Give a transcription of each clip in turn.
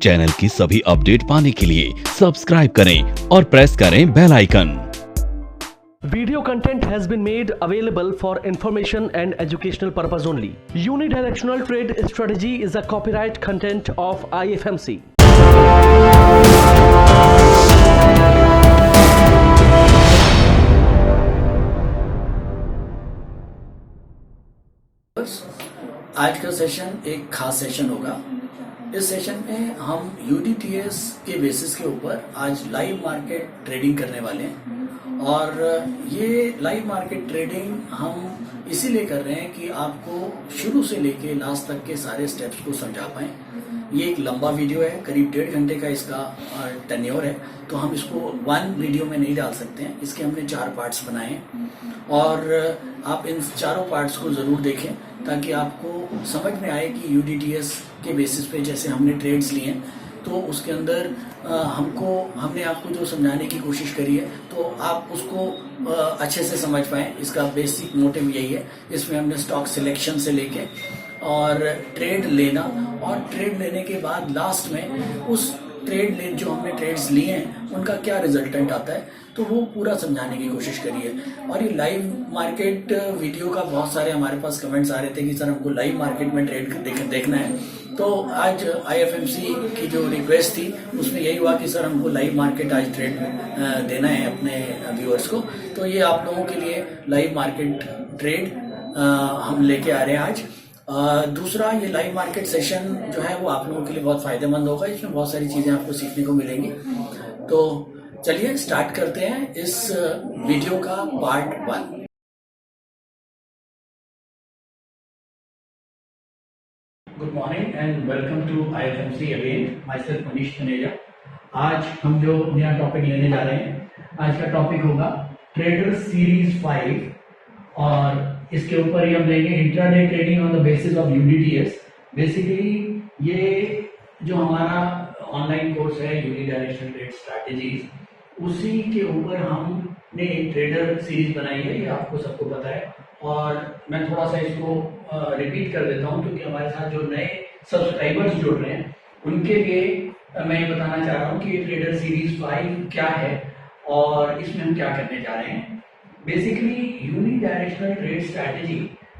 Channel की सभी update पाने के लिए सब्सक्राइब करें और प्रेस करें bell icon. Video content has been made available for information and educational purpose only. Unidirectional trade strategy is a copyright content of IFMC. आज का सेशन एक खास सेशन होगा। इस सेशन में हम यूडीटीएस के बेसिस के ऊपर आज लाइव मार्केट ट्रेडिंग करने वाले हैं और ये लाइव मार्केट ट्रेडिंग हम इसीलिए कर रहे हैं कि आपको शुरू से लेके लास्ट तक के सारे स्टेप्स को समझा पाएं। ये एक लंबा वीडियो है, करीब 1.5 घंटे का इसका टेन्योर है, तो हम इसको वन वीडियो में नहीं डाल सकते हैं। इसके हमने 4 पार्ट्स बनाए हैं और आप इन चारों पार्ट्स को जरूर देखें ताकि आपको समझ में आए कि यूडीटीएस के बेसिस पे जैसे हमने ट्रेड्स लिए हैं तो उसके अंदर हमने आपको जो समझाने की कोशिश करी है तो आप उसको अच्छे से समझ पाएं। इसका बेसिक मोटिव यही है। इसमें हमने स्टॉक सिलेक्शन से लेके और ट्रेड लेना और ट्रेड लेने के बाद लास्ट में उस जो हमने ट्रेड्स लिए हैं उनका क्या रिजल्टेंट आता है तो वो पूरा समझाने की कोशिश करी है। और ये लाइव मार्केट वीडियो का बहुत सारे हमारे पास कमेंट्स आ रहे थे कि सर हमको लाइव मार्केट में ट्रेड देखना है। तो आज आईएफएमसी की जो रिक्वेस्ट थी उसमें यही हुआ कि सर हमको लाइव मार्केट आज ट्रेड देना है अपने व्यूअर्स को, तो ये आप लोगों के लिए लाइव मार्केट ट्रेड हम लेके आ रहे हैं आज। दूसरा, ये लाइव मार्केट सेशन जो है वो आप लोगों के लिए बहुत फायदेमंद होगा। इसमें बहुत सारी चीजें आपको सीखने को मिलेंगी। तो चलिए स्टार्ट करते हैं इस वीडियो का part 1। Good morning and welcome to IFMC again, माय सेल्फ मनीष तनेजा। आज हम जो नया टॉपिक लेने जा रहे हैं, आज का टॉपिक होगा ट्रेडर सीरीज 5 और इसके ऊपर ही हम लेंगे intraday trading on the basis of UDTS. Basically ये जो हमारा ऑनलाइन कोर्स है यूनिडायरेक्शनल ट्रेड स्ट्रैटेजीज, उसी के ऊपर हमने एक ट्रेडर सीरीज बनाई है, ये आपको सबको पता है। और मैं थोड़ा सा इसको रिपीट कर देता हूँ क्योंकि हमारे साथ जो नए सब्सक्राइबर्स जुड़ रहे हैं उनके लिए मैं ये बताना चाह रहा हूँ कि ये ट्रेडर सीरीज 5 क्या है और इसमें हम क्या करने जा रहे हैं। बेसिकली यूनिडायरेक्शनल ट्रेड स्ट्रैटेजी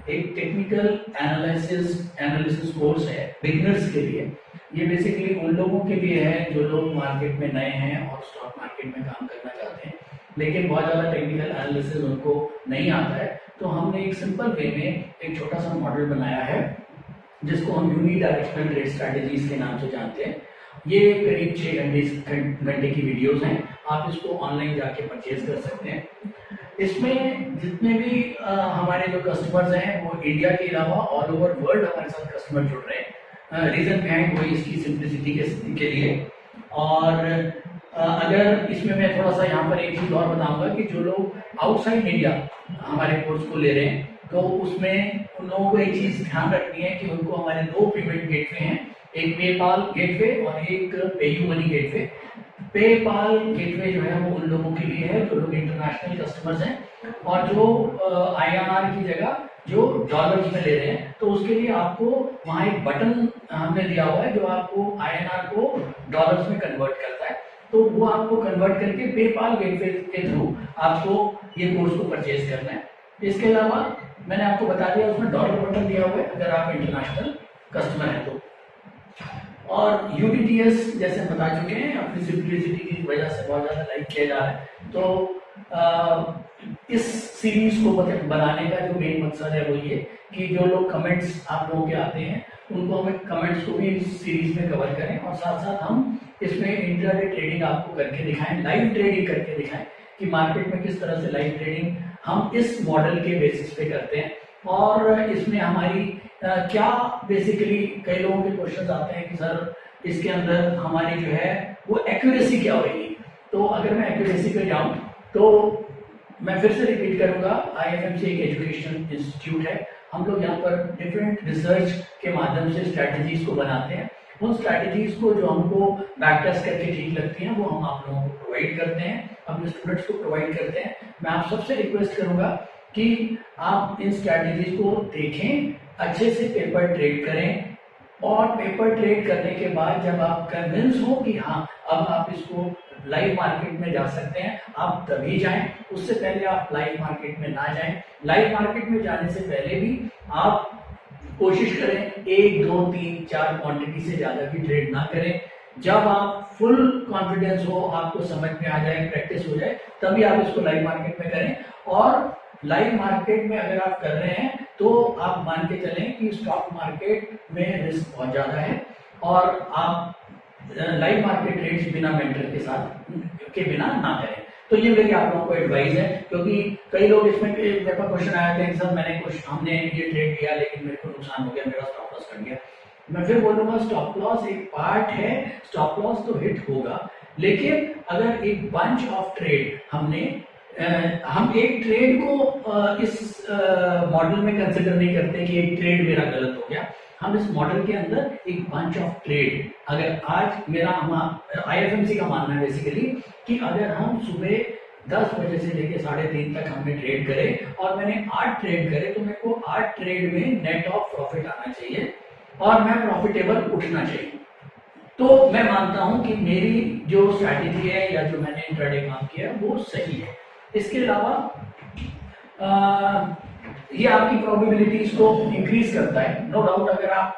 एक टेक्निकल एनालिसिस कोर्स है बिगिनर्स के लिए। ये बेसिकली उन लोगों के लिए है जो लोग मार्केट में नए हैं और स्टॉक मार्केट में काम करना चाहते हैं लेकिन बहुत ज्यादा टेक्निकल एनालिसिस उनको नहीं आता है। तो हमने एक सिंपल वे में एक छोटा सा मॉडल बनाया है जिसको हम यूनिडायरेक्शनल ट्रेड स्ट्रैटेजीज के नाम से जानते हैं। ये करीब 6 घंटे की वीडियोस हैं, आप इसको ऑनलाइन जाके परचेज कर सकते हैं। इसमें जितने भी हमारे जो कस्टमर्स हैं वो इंडिया के अलावा ऑल ओवर वर्ल्ड हमारे साथ कस्टमर जुड़ रहे हैं। रीजन बिहाइंड वही इसकी सिंप्लिसिटी के लिए। और अगर इसमें मैं थोड़ा सा यहाँ पर एक चीज और बताऊंगा कि जो लोग आउटसाइड इंडिया हमारे कोर्स को ले रहे हैं तो उसमें उन लोगों को एक चीज ध्यान रखनी है कि उनको हमारे 2 पेमेंट गेटवे हैं, एक पेपाल गेटवे और एक PayU money gateway. PayPal gateway जो है वो उन लोगों के लिए है जो लोग इंटरनेशनल कस्टमर्स हैं और जो आईएनआर की जगह जो डॉलर्स में ले रहे हैं, तो उसके लिए आपको वहां एक बटन हमने दिया हुआ है जो आपको आईएनआर को डॉलर्स में कन्वर्ट करता है। तो वो आपको कन्वर्ट करके पेपाल गेटवे के थ्रू आपको ये कोर्स को परचेज करना है। इसके अलावा मैंने आपको बता दिया उसमें डॉलर बटन दिया हुआ है अगर आप इंटरनेशनल कस्टमर हैं तो। और यूडीटीएस जैसे हम बता चुके हैं अपनी सिंप्लिसिटी की वजह से बहुत ज्यादा लाइक किया जा रहा है। तो इस सीरीज को बनाने का जो मेन मकसद है वो ये कि जो लोग कमेंट्स आप लोगों के आते हैं उनको हमें कमेंट्स को भी इस सीरीज में कवर करें और साथ साथ हम इसमें इंट्राडे ट्रेडिंग आपको करके दिखाएं, लाइव ट्रेडिंग करके दिखाएं कि मार्केट में किस तरह से लाइव ट्रेडिंग हम इस मॉडल के बेसिस पे करते हैं। और इसमें हमारी क्या बेसिकली कई लोगों के क्वेश्चंस आते हैं कि सर इसके अंदर हमारी जो है वो एक्यूरेसी क्या होगी। तो अगर मैं एक्यूरेसी पे जाऊं तो मैं फिर से रिपीट करूंगा, आईएफएमसी एक एजुकेशन इंस्टीट्यूट है। हम लोग यहाँ पर डिफरेंट रिसर्च के माध्यम से स्ट्रैटेजीज को बनाते हैं। उन स्ट्रैटेजीज को जो हमको बैक टेस्ट करके ठीक लगती हैं वो हम आप लोगों को प्रोवाइड करते हैं, अपने स्टूडेंट्स को प्रोवाइड करते हैं। मैं आप सबसे रिक्वेस्ट करूंगा कि आप इन स्ट्रैटेजीज को देखें, अच्छे से पेपर ट्रेड करें और पेपर ट्रेड करने के बाद जब आप कन्विंस हो कि हाँ अब आप इसको लाइव मार्केट में जा सकते हैं, आप तभी जाएं। उससे पहले आप लाइव मार्केट में ना जाएं। लाइव मार्केट में जाने से पहले भी आप कोशिश करें 1, 2, 3, 4 क्वांटिटी से ज्यादा की ट्रेड ना करें। जब आप फुल कॉन्फिडेंस हो, आपको समझ में आ जाए, प्रैक्टिस हो जाए, तभी आप इसको लाइव मार्केट में करें। और लाइव मार्केट में अगर आप कर रहे हैं तो आप मान के चलें कि स्टॉक मार्केट में रिस्क बहुत ज्यादा है और आप लाइव मार्केट ट्रेड्स बिना मेंटर के बिना ना करें। तो ये मेरी आप लोगों को एडवाइस है, क्योंकि कई लोग इसमें मेरे पास क्वेश्चन आया था कि सर हमने ये ट्रेड किया लेकिन मेरे को नुकसान हो गया, मेरा स्टॉप लॉस कट गया। मैं फिर बोलूंगा स्टॉप लॉस एक पार्ट है, स्टॉप लॉस तो हिट होगा, लेकिन अगर एक बंच ऑफ ट्रेड हम एक ट्रेड को इस मॉडल में कंसिडर नहीं करते कि एक ट्रेड मेरा गलत हो गया। हम इस मॉडल के अंदर एक बंच ऑफ ट्रेड, अगर आज मेरा आईएफएमसी का मानना है बेसिकली कि अगर हम सुबह 10 बजे से लेकर 3:30 तक हमने ट्रेड करे और मैंने 8 ट्रेड करे, तो मेरे को 8 ट्रेड में नेट ऑफ प्रॉफिट आना चाहिए और मैं प्रॉफिटेबल उठना चाहिए। तो मैं मानता हूं कि मेरी जो स्ट्रैटेजी है या जो मैंने इंट्राडे काम किया वो सही है। इसके अलावा ये आपकी प्रोबेबिलिटीज को इंक्रीज करता है, नो डाउट। अगर आप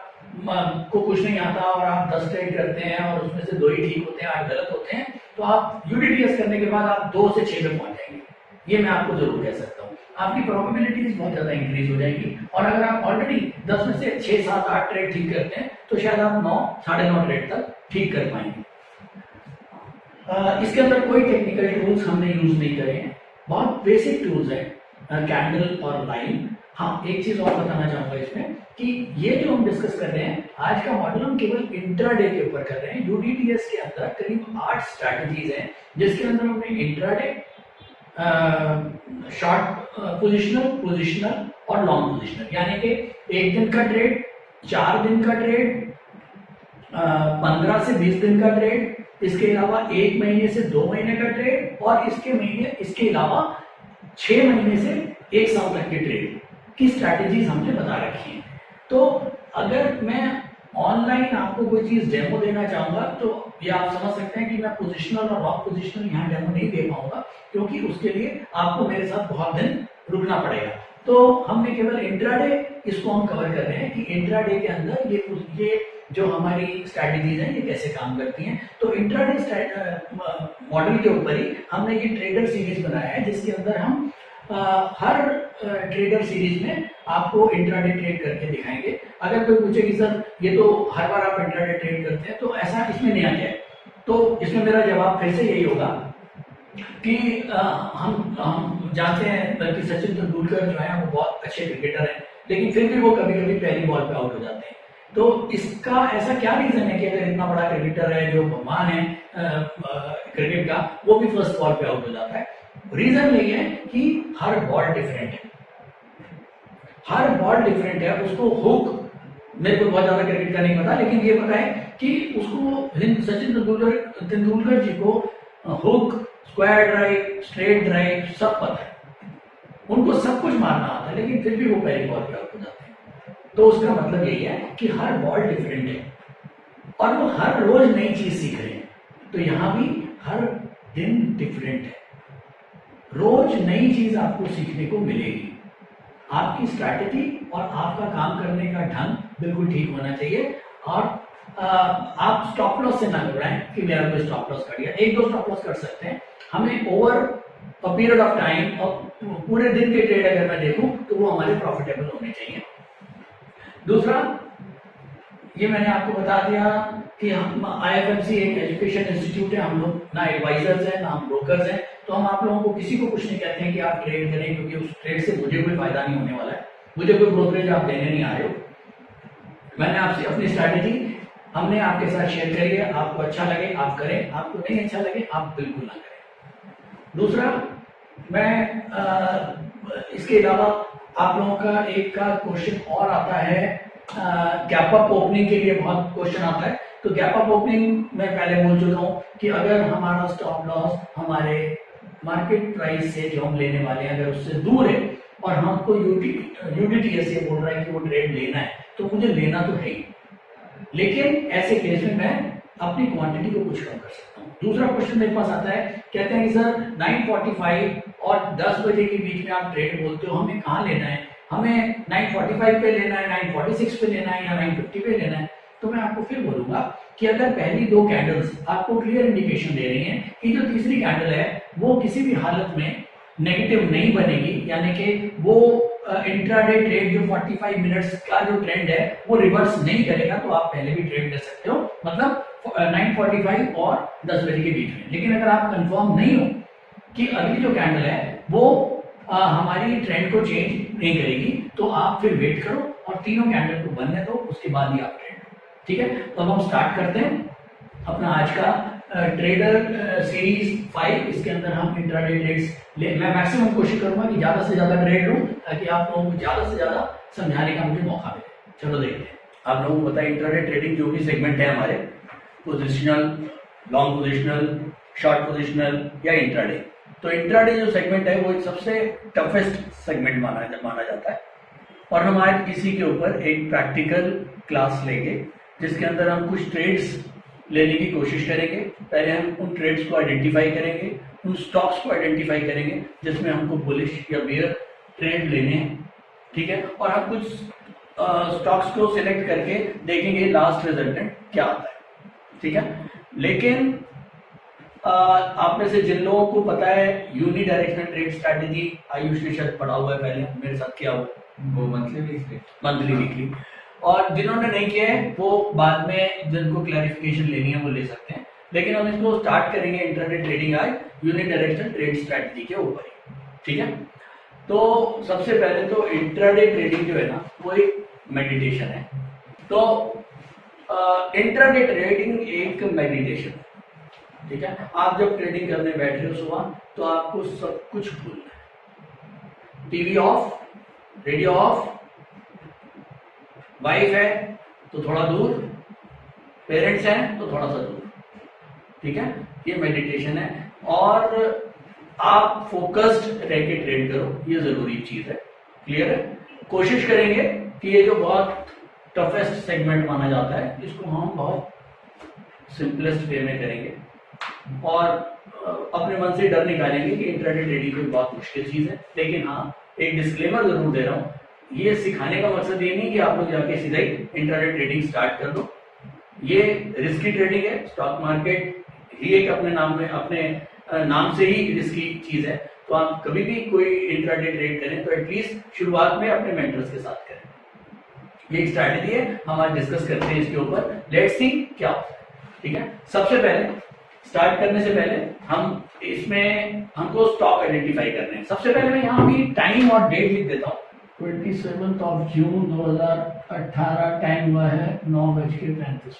को कुछ नहीं आता और आप 10 ट्रेड करते हैं और उसमें से 2 ही ठीक होते हैं, 8 गलत होते हैं, तो आप यूडीटीएस करने के बाद आप 2 से 6 में पहुंच जाएंगे, ये मैं आपको जरूर कह सकता हूँ। आपकी प्रोबेबिलिटीज बहुत ज्यादा इंक्रीज हो जाएगी और अगर आप ऑलरेडी 10 में से 6, 7, 8 ट्रेड ठीक करते हैं तो शायद आप 9, 9.5 ट्रेड तक ठीक कर पाएंगे। इसके अंदर कोई टेक्निकल टूल्स हमने यूज नहीं करे हैं, बहुत बेसिक टूल्स हैं, कैंडल और लाइन। हाँ, एक चीज और बताना चाहूंगा इसमें कि ये जो हम डिस्कस कर रहे हैं आज का मॉडल, हम केवल इंट्राडे के ऊपर कर रहे हैं। यूडीटीएस के अंदर करीब 8 स्ट्रैटेजीज हैं जिसके अंदर हमने इंट्राडे, शॉर्ट पोजिशनल और लॉन्ग पोजिशनल, यानी कि 1 दिन का ट्रेड, 4 दिन का ट्रेड, 15 से 20 दिन का ट्रेड, इसके अलावा 1 महीने से 2 महीने का ट्रेड और इसके अलावा 6 महीने से 1 साल तक के ट्रेड की स्ट्रैटेजीज हमने बता रखी हैं। तो अगर मैं ऑनलाइन आपको कोई चीज डेमो देना चाहूंगा तो ये आप समझ सकते हैं कि मैं पोजिशनल और लॉन्ग पोजिशनल यहाँ डेमो नहीं दे पाऊंगा, क्योंकि उसके लिए आपको मेरे साथ बहुत दिन रुकना पड़ेगा। तो हमने केवल इंट्राडे इसको हम कवर कर रहे हैं कि इंट्राडे के अंदर ये जो हमारी स्ट्रैटेजीज हैं ये कैसे काम करती हैं। तो इंट्राडे मॉडल के ऊपर ही हमने ये ट्रेडर सीरीज बनाया है, जिसके अंदर हम हर ट्रेडर सीरीज में आपको इंट्राडे ट्रेड करके दिखाएंगे। अगर कोई पूछे कि सर ये तो हर बार आप इंट्राडे ट्रेड करते हैं, तो ऐसा इसमें नहीं आ जाए, तो इसमें मेरा जवाब फिर से यही होगा कि हम जानते हैं, बल्कि सचिन तेंदुलकर जो है वो बहुत अच्छे क्रिकेटर हैं, लेकिन फिर भी वो कभी कभी पहली बॉल पे आउट हो जाते हैं। तो इसका ऐसा क्या रीजन है कि अगर इतना बड़ा क्रिकेटर है, जो भगवान है क्रिकेट का, वो भी फर्स्ट बॉल पे आउट हो जाता है? रीजन यही है कि हर बॉल डिफरेंट है, हर बॉल डिफरेंट है। उसको हुक, मेरे को बहुत ज्यादा क्रिकेट का नहीं पता, लेकिन ये पता है कि उसको सचिन तेंदुलकर जी को hook, square drive, straight drive सब पता है, उनको सब कुछ मारना आता है, लेकिन फिर भी वो पहली बॉल पे आउट हो जाते हैं। तो उसका मतलब यही है कि हर बॉल डिफरेंट है और वो हर रोज नई चीज सीख रहे हैं। तो यहां भी हर दिन डिफरेंट है, रोज नई चीज आपको सीखने को मिलेगी। आपकी स्ट्रैटेजी और आपका काम करने का ढंग बिल्कुल ठीक होना चाहिए और आप स्टॉप लॉस से ना घबराएं कि मेरा कोई स्टॉप लॉस कर दिया। 1-2 स्टॉप लॉस कर सकते हैं, हमें over a period of time और पूरे दिन के ट्रेड अगर मैं देखूं तो वो हमारे प्रॉफिटेबल होने चाहिए। दूसरा, ये मैंने आपको बता दिया कि हम आईएफएमसी एक एजुकेशन इंस्टीट्यूट है, हम लोग ना एडवाइजर्स हैं ना हम ब्रोकर्स हैं, तो हम आप लोगों को किसी को कुछ नहीं कहते हैं कि आप ट्रेड करें, क्योंकि उस ट्रेड से मुझे कोई फायदा नहीं होने वाला है, मुझे कोई ब्रोकरेज आप देने नहीं आ रहे हो। मैंने आपसे अपनी स्ट्रैटेजी हमने आपके साथ शेयर करी है, आपको अच्छा लगे आप करें, आपको नहीं अच्छा लगे आप बिल्कुल ना करें। दूसरा, मैं इसके अलावा आप लोगों का एक का क्वेश्चन और आता है, गैप अप ओपनिंग के लिए बहुत क्वेश्चन आता है। तो गैप अप ओपनिंग मैं पहले बोल चुका हूं कि अगर हमारा स्टॉप लॉस हमारे मार्केट प्राइस से जो हम लेने वाले हैं अगर उससे दूर है और हमको यूडीटीएस ये बोल रहा है कि वो ट्रेड लेना है, तो मुझे लेना तो है ही। लेकिन ऐसे केस में मैं अपनी क्वांटिटी को कुछ कम कर सकता हूँ। दूसरा क्वेश्चन मेरे पास आता है, कहते हैं कि सर 9:45 और 10 बजे के बीच में आप ट्रेड बोलते हो, हमें कहाँ लेना है, हमें 9:45 पे लेना है, 9:46 पे लेना है या 9:50 पे लेना है। तो मैं आपको फिर बोलूंगा कि अगर पहली दो कैंडल्स आपको क्लियर इंडिकेशन दे रही हैं कि जो तीसरी कैंडल है वो किसी भी हालत में नेगेटिव नहीं बनेगी, यानी कि वो इंट्राडे ट्रेड जो 45 मिनट्स का जो ट्रेंड है वो रिवर्स नहीं करेगा, तो आप पहले भी ट्रेड ले सकते हो, मतलब 9:45 और 10 बजे के बीच में। लेकिन अगर आप कंफर्म नहीं हो कि अगली जो कैंडल है वो हमारी ट्रेंड को चेंज नहीं करेगी, तो आप फिर वेट करो और तीनों कैंडल को बनने दो, उसके बाद ही आप ट्रेड लो। ठीक है, तो अब हम स्टार्ट करते हैं अपना आज का ट्रेडर सीरीज 5। इसके अंदर हम इंट्राडे ट्रेड्स मैं मैक्सिमम कोशिश करूंगा कि ज्यादा से ज्यादा ट्रेड लूं, ताकि आप लोगों को ज्यादा से ज्यादा समझाने का मुझे मौका मिले। चलो देखते हैं। आप लोगों को पता है इंट्राडे ट्रेडिंग जो भी सेगमेंट है हमारे, positional, long positional, short positional या इंट्राडे, तो इंट्राडे जो सेगमेंट है वो एक सबसे टफेस्ट सेगमेंट माना जाता है। और हम आज इसी के ऊपर एक प्रैक्टिकल क्लास लेंगे जिसके अंदर हम कुछ ट्रेड्स लेने की कोशिश करेंगे। पहले हम उन ट्रेड्स को आइडेंटिफाई करेंगे, उन स्टॉक्स को आइडेंटिफाई करेंगे जिसमें हमको बुलिश या बेयर ट्रेड लेने हैं। ठीक है, और हम कुछ स्टॉक्स को सिलेक्ट करके देखेंगे लास्ट रिजल्टेंट क्या आता है। ठीक है, लेकिन आप में से जिन लोगों को पता है unidirectional trade strategy, Ayush ने शायद पढ़ा हुआ है, पहले मेरे साथ किया हुआ वो मंथली वीकली, और जिन्होंने नहीं किया है वो बाद में जिनको क्लैरिफिकेशन लेनी है वो ले सकते हैं। लेकिन हम इसको स्टार्ट करेंगे इंट्राडे ट्रेडिंग आज यूनिट डायरेक्शनल ट्रेड स्ट्रैटेजी के ऊपर ही। ठीक है, तो सबसे पहले तो इंट्राडे ट्रेडिंग जो है ना वो एक मेडिटेशन है। तो इंट्राडे ट्रेडिंग एक मेडिटेशन है। ठीक है, आप जब ट्रेडिंग करने बैठ रहे हो सुबह, तो आपको सब कुछ भूलना है। TV off, radio of, wife है तो थोड़ा दूर, पेरेंट्स हैं तो थोड़ा सा दूर। ठीक है, ये मेडिटेशन है और आप फोकस्ड रह के ट्रेड करो, ये जरूरी चीज है। क्लियर है, कोशिश करेंगे कि ये जो बहुत टफेस्ट सेगमेंट माना जाता है इसको हम बहुत सिंपलेस्ट वे में करेंगे और अपने मन से डर निकालेंगे कि इंट्राडे ट्रेडिंग कोई बहुत मुश्किल चीज है। लेकिन हाँ, एक डिस्क्लेमर जरूर दे रहा हूँ, ये सिखाने का मकसद ये नहीं कि आप लोग जाके सीधा ही इंट्राडे ट्रेडिंग स्टार्ट कर दो। ये रिस्की ट्रेडिंग है, स्टॉक मार्केट ही एक अपने नाम से ही रिस्की चीज है। तो आप कभी भी कोई इंट्राडे ट्रेड करें तो एटलीस्ट शुरुआत में अपने मेंटर्स के साथ करें। ये एक स्ट्रैटेजी है, हम आज डिस्कस करते हैं इसके ऊपर। लेट्स सी क्या होता है। ठीक है, सबसे पहले स्टार्ट करने से पहले हमको स्टॉक आइडेंटिफाई करने हैं। सबसे पहले मैं यहाँ भी टाइम और डेट लिख देता हूँ। 27 जून 2018, टाइम हुआ है 9:35।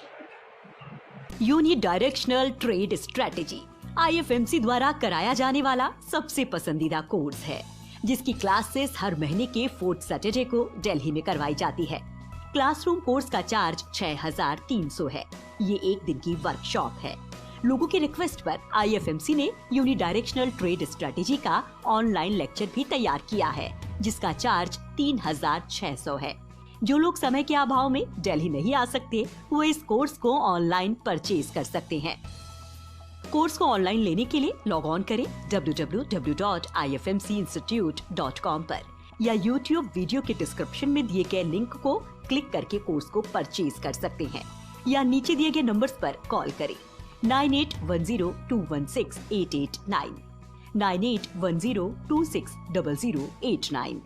Unidirectional trade strategy IFMC द्वारा कराया जाने वाला सबसे पसंदीदा कोर्स है, जिसकी क्लासेस हर महीने के 4th सैटरडे को दिल्ली में करवाई जाती है। क्लासरूम कोर्स का चार्ज 6,300 है। ये एक दिन की वर्कशॉप है। लोगों की रिक्वेस्ट पर IFMC ने यूनि डायरेक्शनल ट्रेड स्ट्रेटेजी का ऑनलाइन लेक्चर भी तैयार किया है, जिसका चार्ज 3,600 है। जो लोग समय के अभाव में दिल्ली नहीं आ सकते, वो इस कोर्स को ऑनलाइन परचेज कर सकते हैं। कोर्स को ऑनलाइन लेने के लिए लॉग ऑन करें www.ifmcinstitute.com पर या YouTube वीडियो के डिस्क्रिप्शन में दिए गए लिंक को क्लिक करके कोर्स को परचेज कर सकते हैं या नीचे दिए गए नंबर्स पर कॉल करें 9810216889 9810260089।